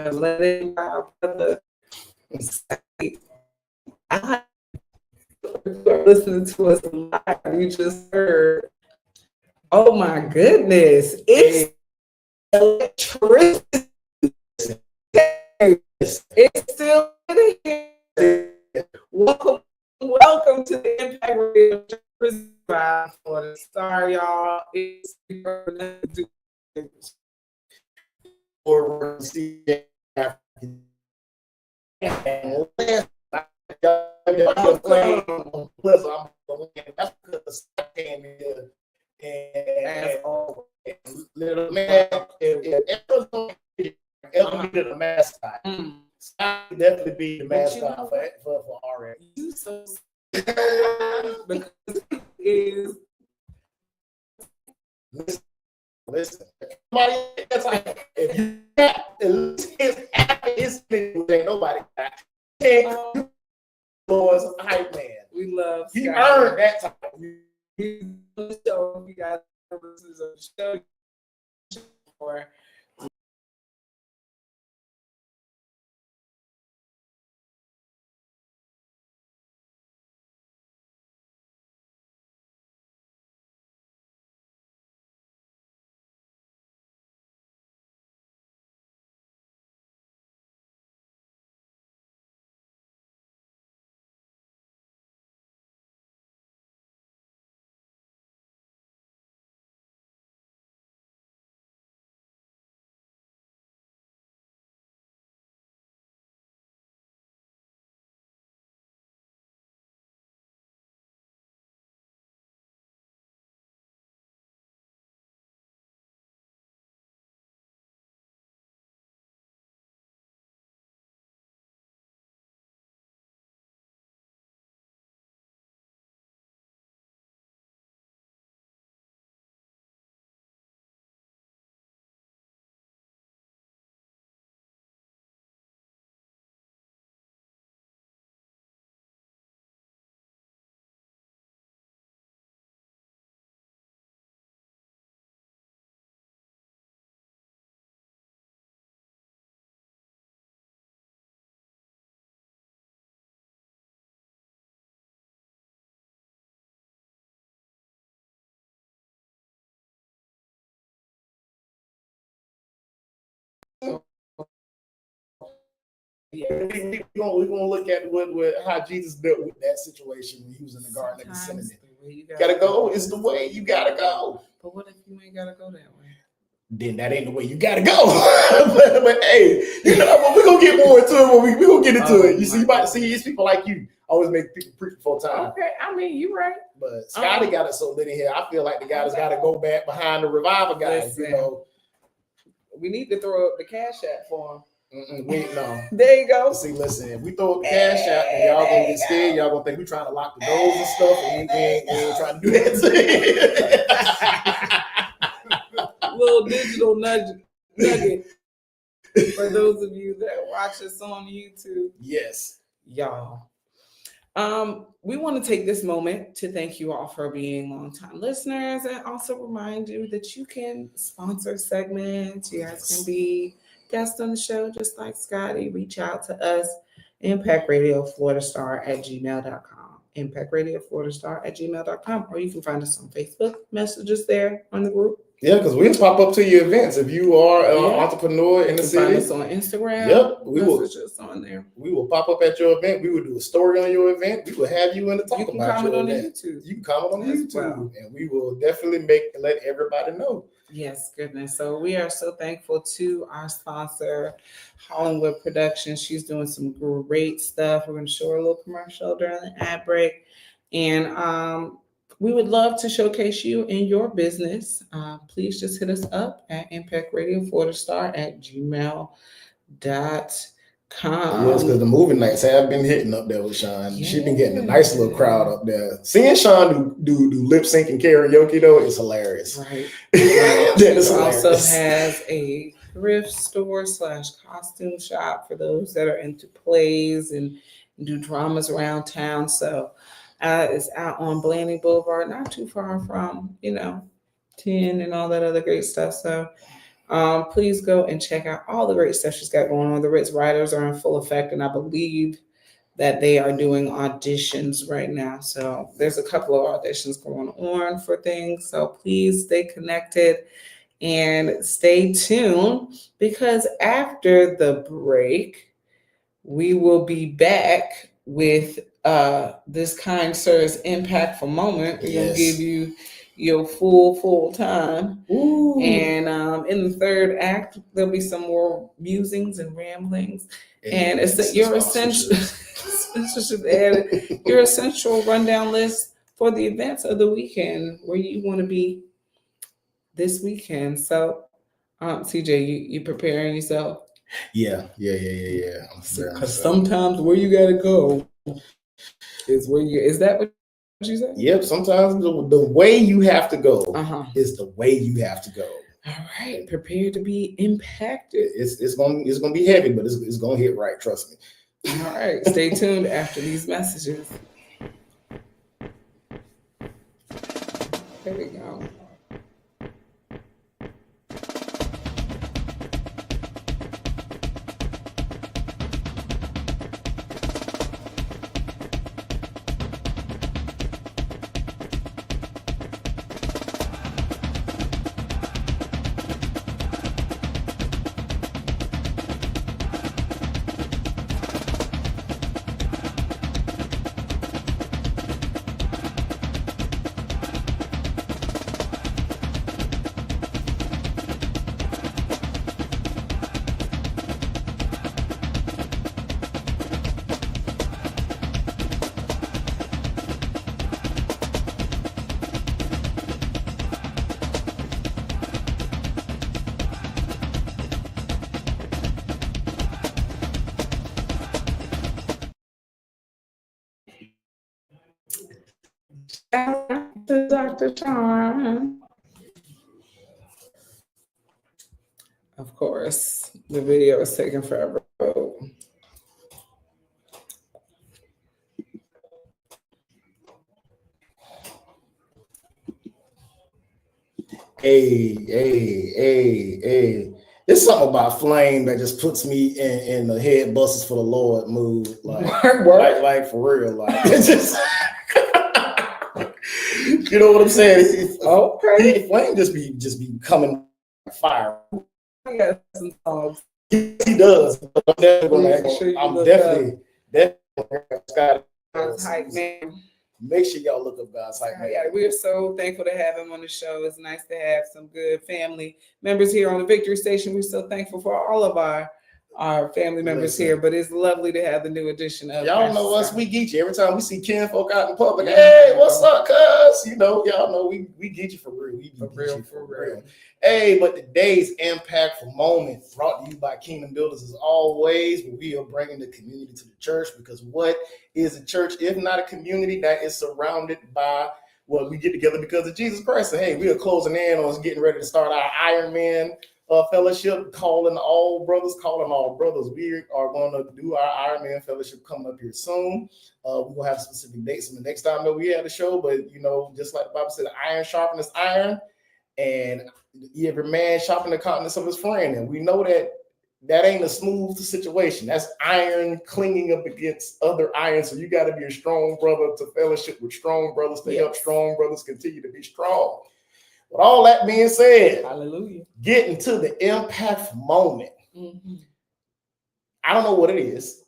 Letting my brother I are listening to us live. You just heard. Oh my goodness. It's electricity. It's still here. Welcome to the Impact Radio Florida Star, y'all. It's little man, if be the mascot, Scott would definitely be the mascot for RX. You so because he is. Listen. If you got his ain't nobody got. Was a hype man. We love he Scott. Earned that time. He's on the show. We got this is a show for We're gonna look at what how Jesus dealt with that situation when he was in the Garden of Gethsemane. You gotta go. It's the way you gotta go. But what if you ain't gotta go that way? Then that ain't the way you gotta go. but hey, you know, we're gonna get more into it when we gonna get into it. You see, you about to see these people like you always make people preach before time. Okay, I mean, you're right. But Scotty got it so lit in here. I feel like the guys gotta go back behind the revival guys. Listen, you know, we need to throw up the cash app for him. Wait, no. There you go. See, listen, if we throw up the cash out and y'all gonna get scared, y'all gonna think we trying to lock the doors and stuff, and we ain't trying to do that. Little digital nugget for those of you that watch us on YouTube. Yes. Y'all. We want to take this moment to thank you all for being longtime listeners and also remind you that you can sponsor segments. You guys can be guests on the show just like Scotty. Reach out to us, Impact Radio Florida Star at gmail.com. Impact Radio Florida Star at gmail.com. Or you can find us on Facebook, messages there on the group. Yeah, because we'll pop up to your events if you are an entrepreneur in the city. Find us on Instagram. Yep, we will. On there. We will pop up at your event. We will do a story on your event. We will have you in the talk about your event. You can comment on YouTube, and we will definitely let everybody know. Yes, goodness. So we are so thankful to our sponsor, Hollywood Productions. She's doing some great stuff. We're going to show her a little commercial during the ad break, and we would love to showcase you in your business. Please just hit us up at Impact Radio Florida Star at gmail.com. Yes, because the movie nights have been hitting up there with Sean. She been getting a nice little crowd up there. Seeing Sean do lip sync and karaoke though is hilarious. Right. That is She also hilarious. has a thrift store / costume shop for those that are into plays and do dramas around town. So it's out on Blanding Boulevard, not too far from 10 and all that other great stuff. So please go and check out all the great stuff she's got going on. The Ritz Writers are in full effect, and I believe that they are doing auditions right now. So there's a couple of auditions going on for things. So please stay connected and stay tuned, because after the break, we will be back with this kind sir's impactful moment. We're going to give you your full time. Ooh. And in the third act, there'll be some more musings and ramblings. And it's your essential your essential rundown list for the events of the weekend where you want to be this weekend. So, CJ, you preparing yourself? Yeah. Because sometimes where you gotta go is where you. Is that what you said? Yep. Sometimes the way you have to go is the way you have to go. All right, prepare to be impacted. It's gonna be heavy, but it's gonna hit right. Trust me. All right, stay tuned after these messages. There we go. Shout out to Dr. Sean. Of course, the video is taking forever. Hey. There's something about Flame that just puts me in the head buses for the Lord mood. Like for real. Like it's just you know what I'm saying? Okay. Flame just be coming fire. I got some songs. He does. I'm definitely God's hype man. Make sure y'all look up God's hype man. Yeah, we're so thankful to have him on the show. It's nice to have some good family members here on the Victory Station. We're so thankful for all of our family members here, but it's lovely to have the new addition of y'all know us. We Geechee. Every time we see Ken folk out in public, hey, what's up, cuz? Y'all know we Geechee for real. We for real. Hey, but today's impactful moment brought to you by Kingdom Builders as always. We are bringing the community to the church, because what is a church if not a community that is surrounded by we get together because of Jesus Christ? And hey, we are closing in on getting ready to start our Iron Man fellowship, calling all brothers. We are going to do our Iron Man fellowship coming up here soon. We will have specific dates in the next time that we have the show, but just like the Bible said, iron sharpens iron, and every man sharpen the countenance of his friend. And we know that ain't a smooth situation. That's iron clinging up against other iron. So you got to be a strong brother to fellowship with strong brothers to help strong brothers continue to be strong. With all that being said, hallelujah, getting to the impactful moment. Mm-hmm. I don't know what it is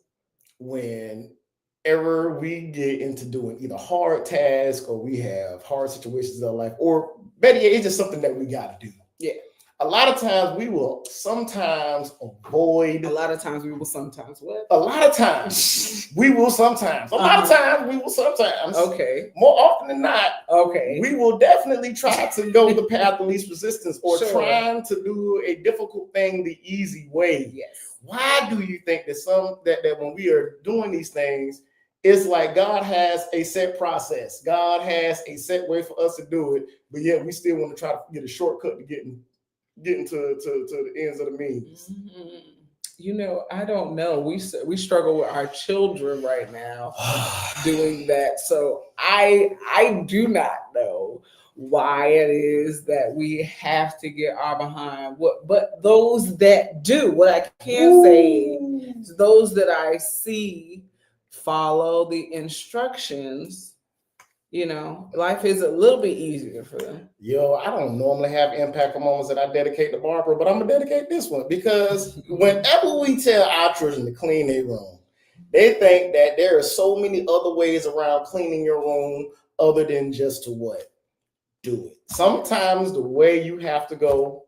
whenever we get into doing either hard tasks or we have hard situations in our life, or better yet, it's just something that we got to do. Yeah. A lot of times we will sometimes avoid. A lot of times we will sometimes what? A lot of times we will sometimes. A lot of times we will sometimes. Okay. More often than not. Okay. We will definitely try to go the path of least resistance or Sure. trying to do a difficult thing the easy way. Yes. Why do you think that when we are doing these things, it's like God has a set process. God has a set way for us to do it, but yet we still want to try to get a shortcut to getting to the ends of the means. Mm-hmm. I don't know. We struggle with our children right now doing that. So I do not know why it is that we have to get our behind but those that do, what I can say is those that I see follow the instructions, life is a little bit easier for them. Yo, I don't normally have impactful moments that I dedicate to Barbara, but I'm gonna dedicate this one because whenever we tell our children to clean their room, they think that there are so many other ways around cleaning your room other than just to what? Do it. Sometimes the way you have to go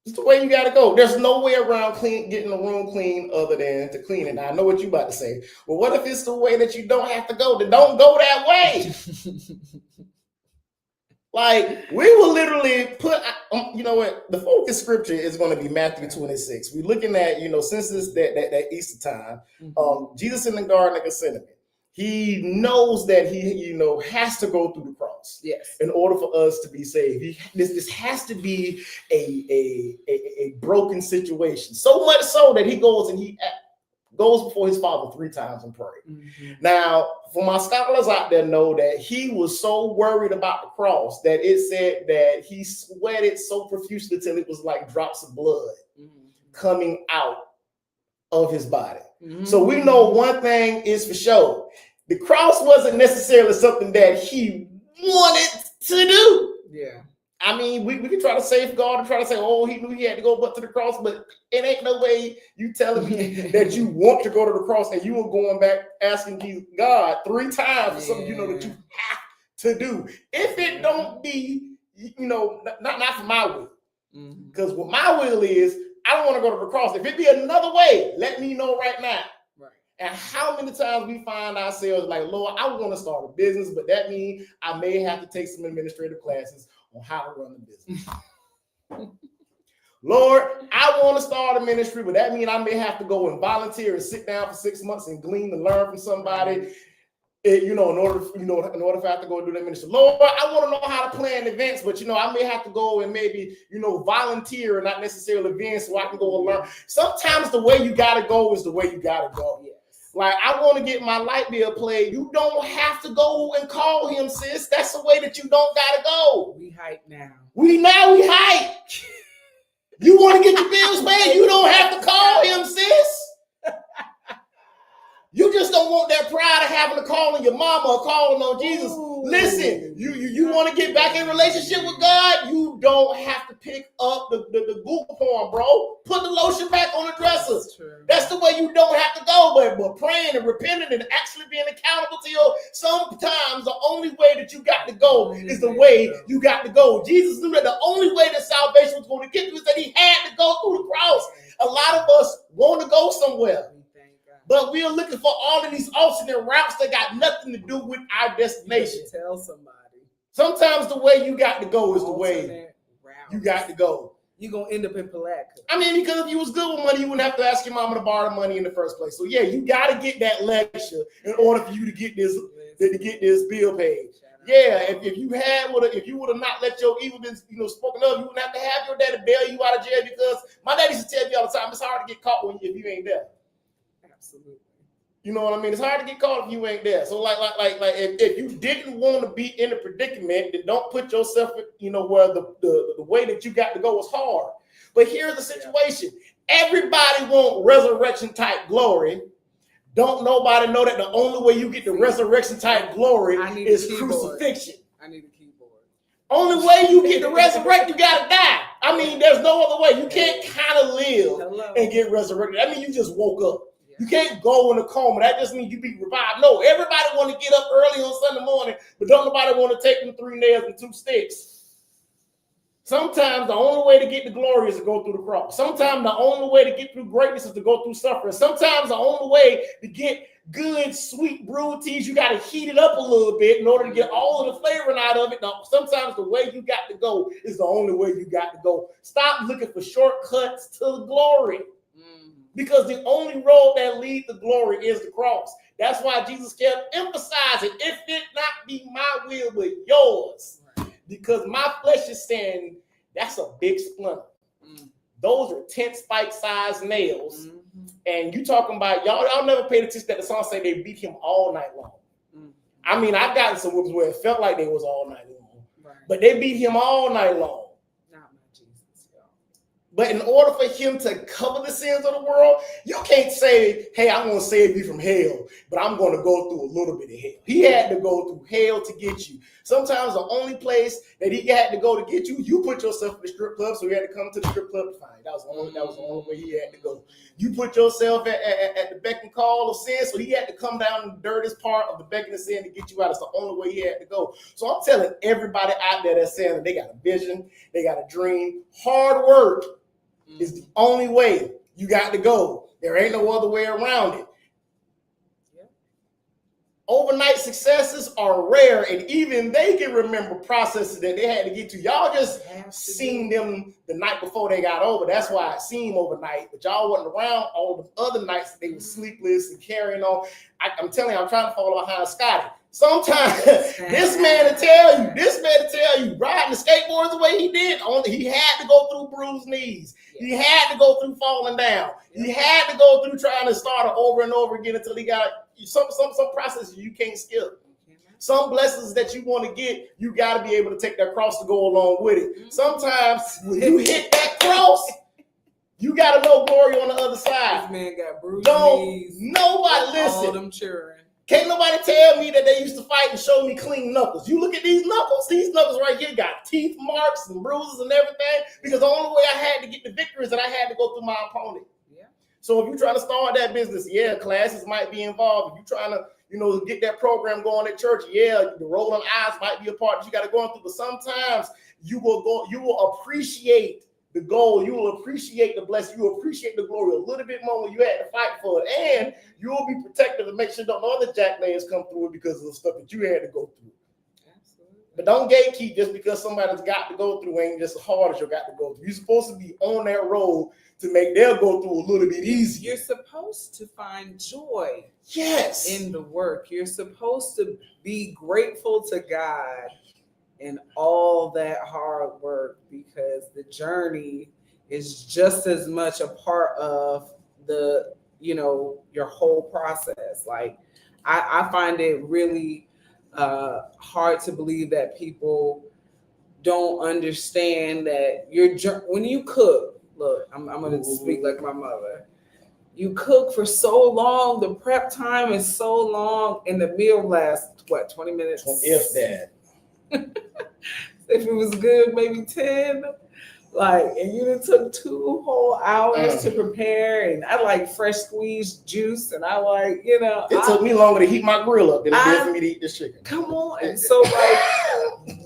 is the way you got to go. There's no way around getting the room clean other than to clean it. Now, I know what you're about to say. Well, what if it's the way that you don't have to go? Then don't go that way. Like, we will literally put, you know what? The focus scripture is going to be Matthew 26. We're looking at, since it's that Easter time, Jesus in the Garden of Gethsemane. He knows that he, has to go through the cross. Yes. In order for us to be saved. This has to be a broken situation. So much so that he goes and he goes before his Father 3 times and pray. Mm-hmm. Now, for my scholars out there know that he was so worried about the cross that it said that he sweated so profusely till it was like drops of blood coming out of his body. Mm-hmm. So we know one thing is for sure. The cross wasn't necessarily something that he wanted to do. Yeah. I mean, we can try to safeguard and try to say, oh, he knew he had to go but to the cross, but it ain't no way you telling me that you want to go to the cross and you were going back asking Jesus, God 3 times for something that you have to do. If it don't be, not for my will. Because what my will is, I don't want to go to the cross. If it be another way, let me know right now. Right. And how many times we find ourselves like, Lord, I want to start a business, but that means I may have to take some administrative classes on how to run the business. Lord, I want to start a ministry, but that means I may have to go and volunteer and sit down for 6 months and glean and learn from somebody. In order for I have to go and do that ministry. Lord, I want to know how to plan events, but I may have to go and maybe volunteer and not necessarily events so I can go and learn. Sometimes the way you gotta go is the way you gotta go. Yes. Like, I want to get my light bill played. You don't have to go and call him, sis. That's the way that you don't gotta go. We hype now. We hype. You want to get your bills paid? You don't have to call him, sis. You just don't want that pride of having to call on your mama or calling on Jesus. Ooh. Listen, you want to get back in relationship with God? You don't have to pick up the Google porn, bro. Put the lotion back on the dresser. That's the way you don't have to go. But praying and repenting and actually being accountable to you, sometimes the only way that you got to go is the way you got to go. Jesus knew that the only way that salvation was going to get to is that he had to go through the cross. A lot of us want to go somewhere. But we are looking for all of these alternate routes that got nothing to do with our destination. Tell somebody. Sometimes the way you got to go is the way you got to go. You're going to end up in Palatka. I mean, because if you was good with money, you wouldn't have to ask your mama to borrow money in the first place. So yeah, you got to get that lecture in order for you to get this bill paid. Yeah, if you would have not let your evil been spoken of, you wouldn't have to have your daddy bail you out of jail, because my daddy used to tell me all the time, it's hard to get caught if you ain't there. Absolutely. You know what I mean? It's hard to get caught if you ain't there. So like if you didn't want to be in a predicament, then don't put yourself, where the way that you got to go is hard. But here's the situation. Everybody want resurrection type glory. Don't nobody know that the only way you get the resurrection type glory is crucifixion. I need a keyboard. Only way you get to resurrect, you gotta die. I mean, there's no other way. You can't kind of live and get resurrected. I mean, you just woke up. You can't go in a coma. That just means you be revived. No, everybody want to get up early on Sunday morning, but don't nobody want to take them 3 nails and 2 sticks. Sometimes the only way to get the glory is to go through the cross. Sometimes the only way to get through greatness is to go through suffering. Sometimes the only way to get good, sweet brewed teas, you got to heat it up a little bit in order to get all of the flavoring out of it. Now, sometimes the way you got to go is the only way you got to go. Stop looking for shortcuts to the glory. Because the only road that leads to glory is the cross. That's why Jesus kept emphasizing, if it not be my will, but yours. Because my flesh is saying, that's a big splinter. Those are 10 spike-sized nails. And you talking about, y'all never paid attention that the song say they beat him all night long. I mean, I've gotten some whoopings where it felt like they was all night long. But they beat him all night long. But in order for him to cover the sins of the world, you can't say, hey, I'm going to save you from hell, but I'm going to go through a little bit of hell. He had to go through hell to get you. Sometimes the only place that he had to go to get you, you put yourself in the strip club, so he had to come to the strip club to find you. That was the only way he had to go. You put yourself at the beck and call of sin, so he had to come down in the dirtiest part of the beck and sin to get you out. It's the only way he had to go. So I'm telling everybody out there that's saying that they got a vision, they got a dream, hard work is the only way you got to go. There ain't no other way around it. Yeah. Overnight successes are rare, and even they can remember processes that they had to get to. Y'all just seen them the night before they got over. That's why it seemed overnight, but y'all wasn't around all the other nights that they were sleepless and carrying on. I'm telling you, I'm trying to follow behind Scotty. Sometimes this man to tell you, riding the skateboards the way he did, he had to go through bruised knees. He had to go through falling down. He had to go through trying to start it over and over again until he got some processes you can't skip. Some blessings that you want to get, you got to be able to take that cross to go along with it. Sometimes when you hit that cross, you got to know glory on the other side. This man got bruised knees. Nobody listen. All them children. Can't nobody tell me that they used to fight and show me clean knuckles. You look at these knuckles right here got teeth marks and bruises and everything, because the only way I had to get the victory is that I had to go through my opponent. Yeah. So if you're trying to start that business, classes might be involved. If you're trying to, get that program going at church, the rolling eyes might be a part that you got to go through. But sometimes you will appreciate the goal, you will appreciate the blessing, you will appreciate the glory a little bit more when you had to fight for it, and you will be protected to make sure no other jacklayers come through it because of the stuff that you had to go through. Absolutely. But don't gatekeep just because somebody's got to go through ain't just as hard as you got to go through. You're supposed to be on that road to make their go through a little bit easier. You're supposed to find joy in the work. You're supposed to be grateful to God and all that hard work, because the journey is just as much a part of the, your whole process. Like, I find it really hard to believe that people don't understand that when you cook, look, I'm going to speak like my mother. You cook for so long, the prep time is so long, and the meal lasts, 20 minutes? If that. If it was good, maybe 10. And you done took 2 whole hours to prepare, and I like fresh squeezed juice, and I like, It took me longer to heat my grill up than it did for me to eat this chicken. Come on. And so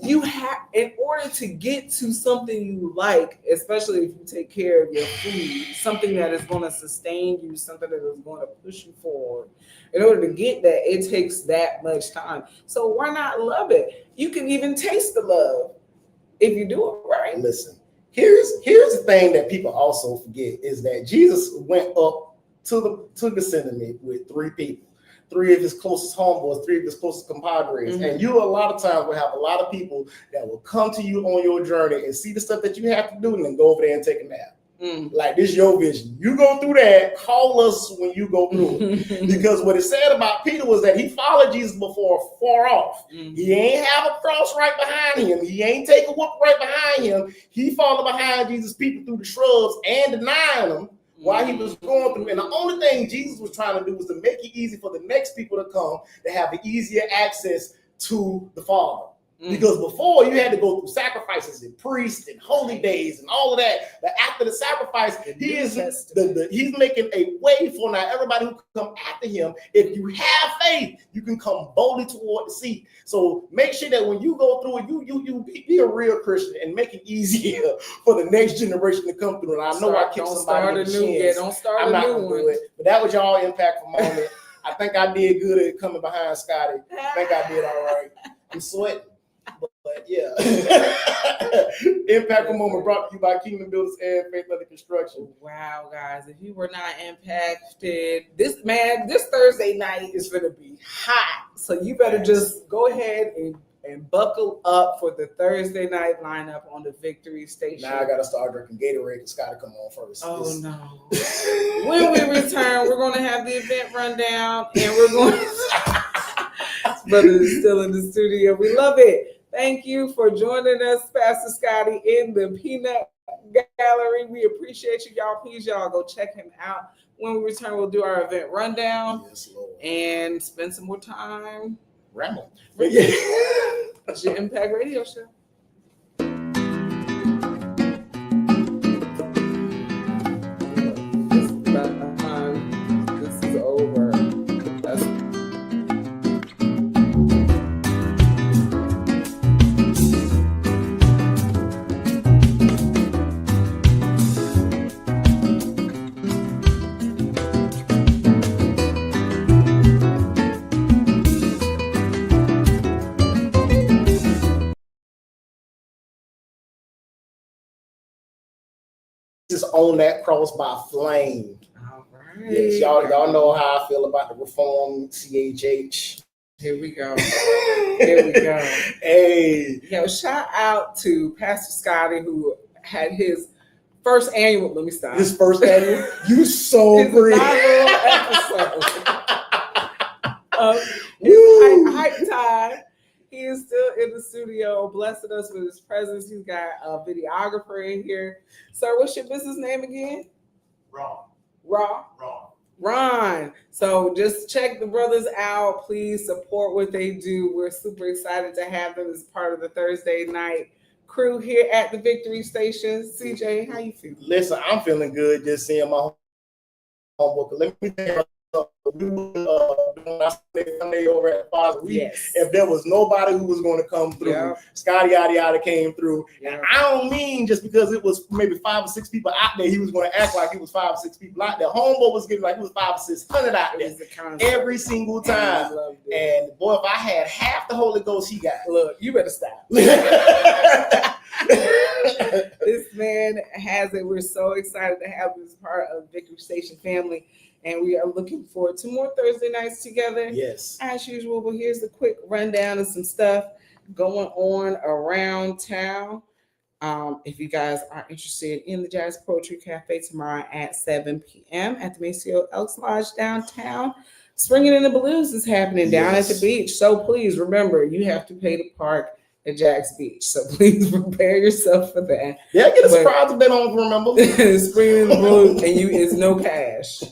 you have, in order to get to something you like, especially if you take care of your food, something that is going to sustain you, something that is going to push you forward. In order to get that, it takes that much time. So why not love it? You can even taste the love if you do it right. Listen, here's the thing that people also forget is that Jesus went up to Gethsemane with 3 people. 3 of his closest homeboys, 3 of his closest compadres. And you a lot of times will have a lot of people that will come to you on your journey and see the stuff that you have to do and then go over there and take a nap. Like, this is your vision. You go through that, call us when you go through it. Because what it said about Peter was that he followed Jesus before far off. He ain't have a cross right behind him. He ain't take a whoop right behind him. He followed behind Jesus, people through the shrubs and denying him while he was going through. And the only thing Jesus was trying to do was to make it easy for the next people to come to have the easier access to the Father. Because before you had to go through sacrifices and priests and holy days and all of that. But after the sacrifice, he's making a way for now everybody who come after him. If you have faith, you can come boldly toward the seat. So make sure that when you go through it, you be a real Christian and make it easier for the next generation to come through. And I know I kicked somebody in the shins. Don't start I'm a not new gonna one. do it. But that was y'all impactful moment. I think I did good at coming behind Scotty. I think I did all right. I'm sweating. But yeah. Impactful moment brought to you by Kingdom Builders and Faith Under Construction. Wow, guys, if you were not impacted, this Thursday night is going to be hot. So you better just go ahead and buckle up for the Thursday night lineup on the Victory Station. Now I got to start drinking Gatorade. It's got to come on first. Oh, no. When we return, we're going to have the event rundown, and we're going to... Brother is still in the studio. We love it. Thank you for joining us, Pastor Scotty, in the Peanut Gallery. We appreciate you, y'all. Please, y'all, go check him out. When we return, we'll do our event rundown and spend some more time. Ramble. It's your Impact Radio Show. This is over. Just on that cross by flame. All right. Yes, y'all know how I feel about the Reformed CHH. Here we go. Here we go. Hey. Yo, shout out to Pastor Scotty, who had his first annual, let me stop. His first annual? You so great. Episode. Hype time. He is still in the studio, blessing us with his presence. He's got a videographer in here. Sir, what's your business name again? Ron. So just check the brothers out. Please support what they do. We're super excited to have them as part of the Thursday night crew here at the Victory Station. CJ, how you feel? Listen, I'm feeling good just seeing my homebook. Let me tell you, we were doing Sunday over at Father. If there was nobody who was going to come through, Scotty Yada came through. And I don't mean just because it was maybe 5 or 6 people out there, he was going to act like it was 5 or 6 people out there. Homeboy was getting like it was 500 or 600 out there every single time. And boy, if I had half the Holy Ghost he got, look, you better stop. This man has it. We're so excited to have him as part of the Victory Station family. And we are looking forward to more Thursday nights together. Yes. As usual, but here's a quick rundown of some stuff going on around town. If you guys are interested in the Jazz Poetry Cafe tomorrow at 7 p.m. at the Maceo Elks Lodge downtown, Springing in the Blues is happening down at the beach. So please remember, you have to pay to park at Jack's Beach. So please prepare yourself for that. Yeah, get a surprise if they don't remember. Springing in the Blues, and it's no cash.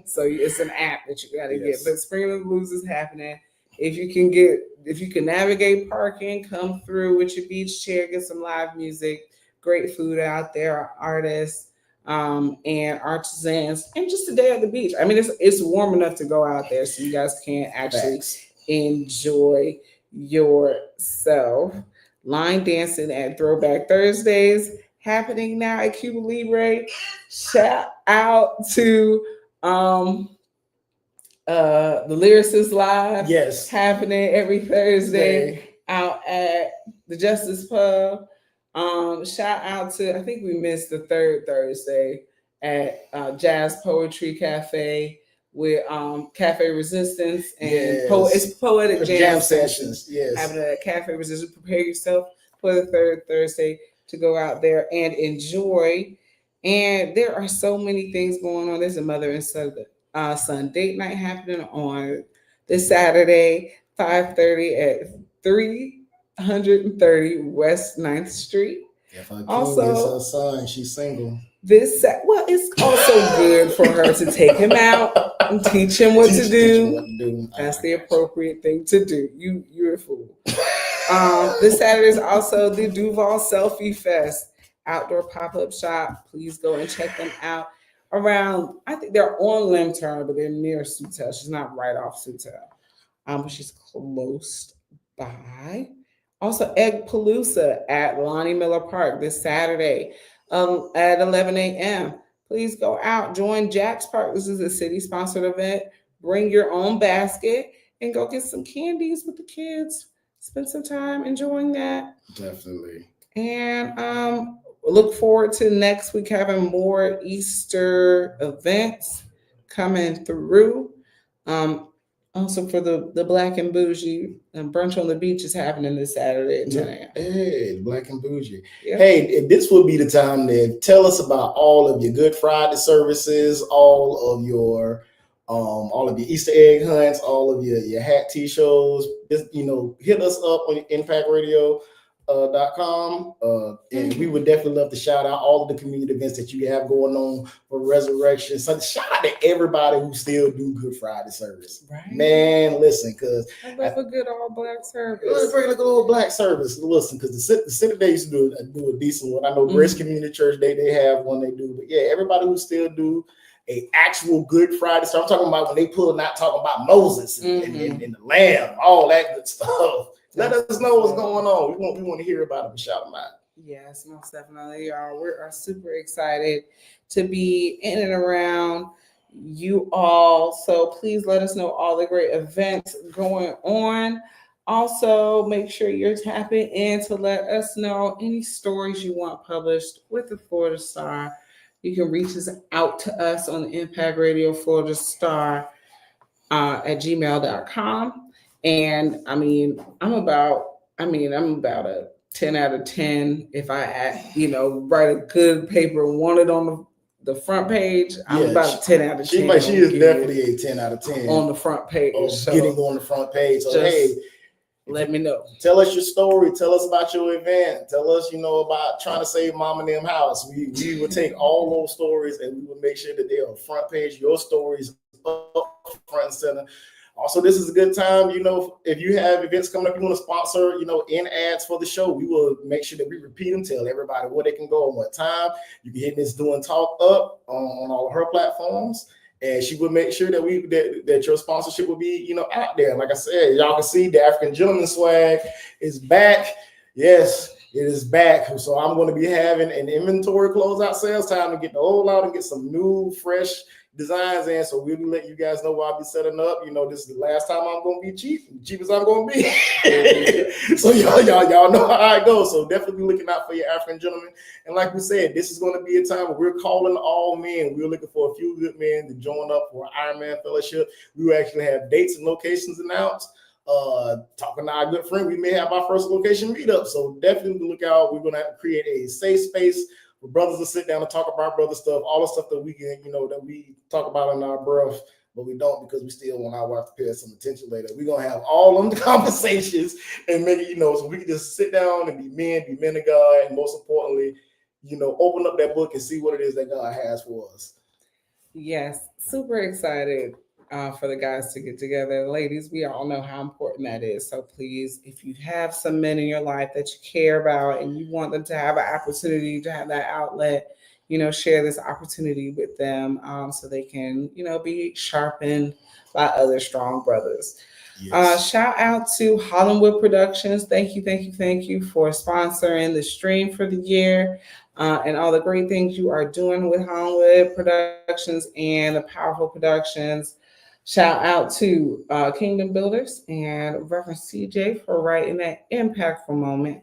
So it's an app that you got to get. But Springing in the Blues is happening. If you can navigate parking, come through with your beach chair, get some live music, great food out there, artists and artisans, and just a day at the beach. I mean, it's warm enough to go out there, so you guys can actually enjoy yourself. Line dancing at Throwback Thursdays happening now at Cuba Libre. Shout out to the Lyricist Live. Happening every Thursday out at the Justice Pub. Shout out to, I think we missed the third Thursday at Jazz Poetry Cafe with Cafe Resistance and it's Poetic Jam Sessions. Having a Cafe Resistance. Prepare yourself for the third Thursday to go out there and enjoy. And there are so many things going on. There's a mother and son date night happening on this Saturday, 5:30 at 330 West 9th Street. If I also, it's her son, she's single. It's also good for her to take him out and teach him what to do. That's the appropriate thing to do. You're a fool. This Saturday is also the Duval Selfie Fest outdoor pop-up shop. Please go and check them out. Around, I think they're on Limturn, but they're near Sutel. She's not right off Sutel, but she's close by. Also, Egg Palooza at Lonnie Miller Park this Saturday at 11 a.m. Please go out, join Jack's Park. This is a city-sponsored event. Bring your own basket and go get some candies with the kids. Spend some time enjoying that. Definitely. And look forward to next week having more Easter events coming through. Also for the Black and Bougie brunch on the beach is happening this Saturday at 10 a.m. Hey, Black and Bougie. Yep. Hey, this would be the time to tell us about all of your Good Friday services, all of your Easter egg hunts, all of your hat tea shows. Just, hit us up on impactradio.com. And we would definitely love to shout out all of the community events that you have going on for Resurrection. So shout out to everybody who still do Good Friday service. Right. Man, listen, because I love a good all black service. It's a good old black service. Listen, because the city they used to do a decent one. I know Grace Community Church, they have one they do. But yeah, everybody who still do a actual Good Friday. So I'm talking about when they pull out, talking about Moses and the Lamb, all that good stuff. Let us know what's going on. We want to hear about it and shout them out. Yes, most definitely, y'all. We are super excited to be in and around you all. So please let us know all the great events going on. Also, make sure you're tapping in to let us know any stories you want published with the Florida Star. You can reach us out to us on the Impact Radio Florida Star at gmail.com. And I'm about a 10 out of 10 if I write a good paper and want it on the front page. I'm about a 10 out of 10. She is definitely a 10 out of 10 on the front page. Getting on the front page. So hey, let me know. Tell us your story. Tell us about your event. Tell us, about trying to save mom and them house. We will take all those stories and we will make sure that they are on front page. Your stories up front and center. Also, this is a good time, if you have events coming up, you want to sponsor, in ads for the show, we will make sure that we repeat them, tell everybody where they can go and what time. You can hit Miss Doing Talk up on all of her platforms. And she will make sure that that your sponsorship will be, out there. Like I said, y'all can see the African Gentleman swag is back. Yes, it is back. So I'm going to be having an inventory closeout sales time to get the whole out and get some new, fresh designs in. So we'll let you guys know what I'll be setting up. This is the last time I'm going to be cheap as I'm going to be. So y'all know how it goes. So definitely be looking out for your African Gentlemen. And like we said, this is going to be a time where we're calling all men. We're looking for a few good men to join up for Iron Man Fellowship. We will actually have dates and locations announced. Talking to our good friend, we may have our first location meetup. So definitely look out. We're going to create a safe space for brothers to sit down and talk about brother stuff, all the stuff that we can, that we talk about in our breath, but we don't because we still want our wife to pay us some attention later. We're going to have all them conversations and make it, so we can just sit down and be men of God, and most importantly, open up that book and see what it is that God has for us. Yes, super excited for the guys to get together. Ladies, we all know how important that is. So please, if you have some men in your life that you care about and you want them to have an opportunity to have that outlet, share this opportunity with them so they can, be sharpened by other strong brothers. Yes. Shout out to Hollywood Productions. Thank you for sponsoring the stream for the year and all the great things you are doing with Hollywood Productions and the Powerful Productions. Shout out to Kingdom Builders and Reverend CJ for writing that impactful moment.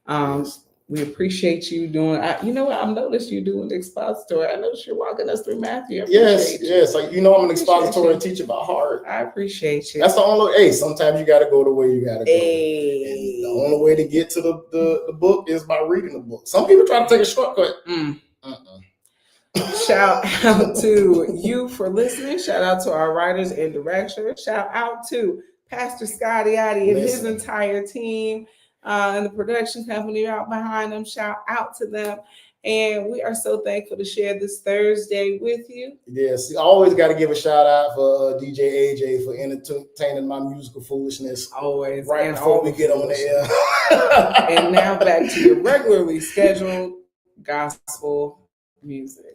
Yes. We appreciate you doing. I've noticed you doing the expository. I noticed you're walking us through Matthew. Yes. Like, I'm an expository teacher by heart. I appreciate you. That's the only. Hey, sometimes you got to go the way you got to go. And the only way to get to the book is by reading the book. Some people try to take a shortcut. Shout out to you for listening. Shout out to our writers and directors. Shout out to Pastor Scotty Addy and his entire team and the production company out behind them. Shout out to them. And we are so thankful to share this Thursday with you. Yes, I always got to give a shout out for DJ AJ for entertaining my musical foolishness. Always. Right and before we get on the air. And now back to your regularly scheduled gospel music.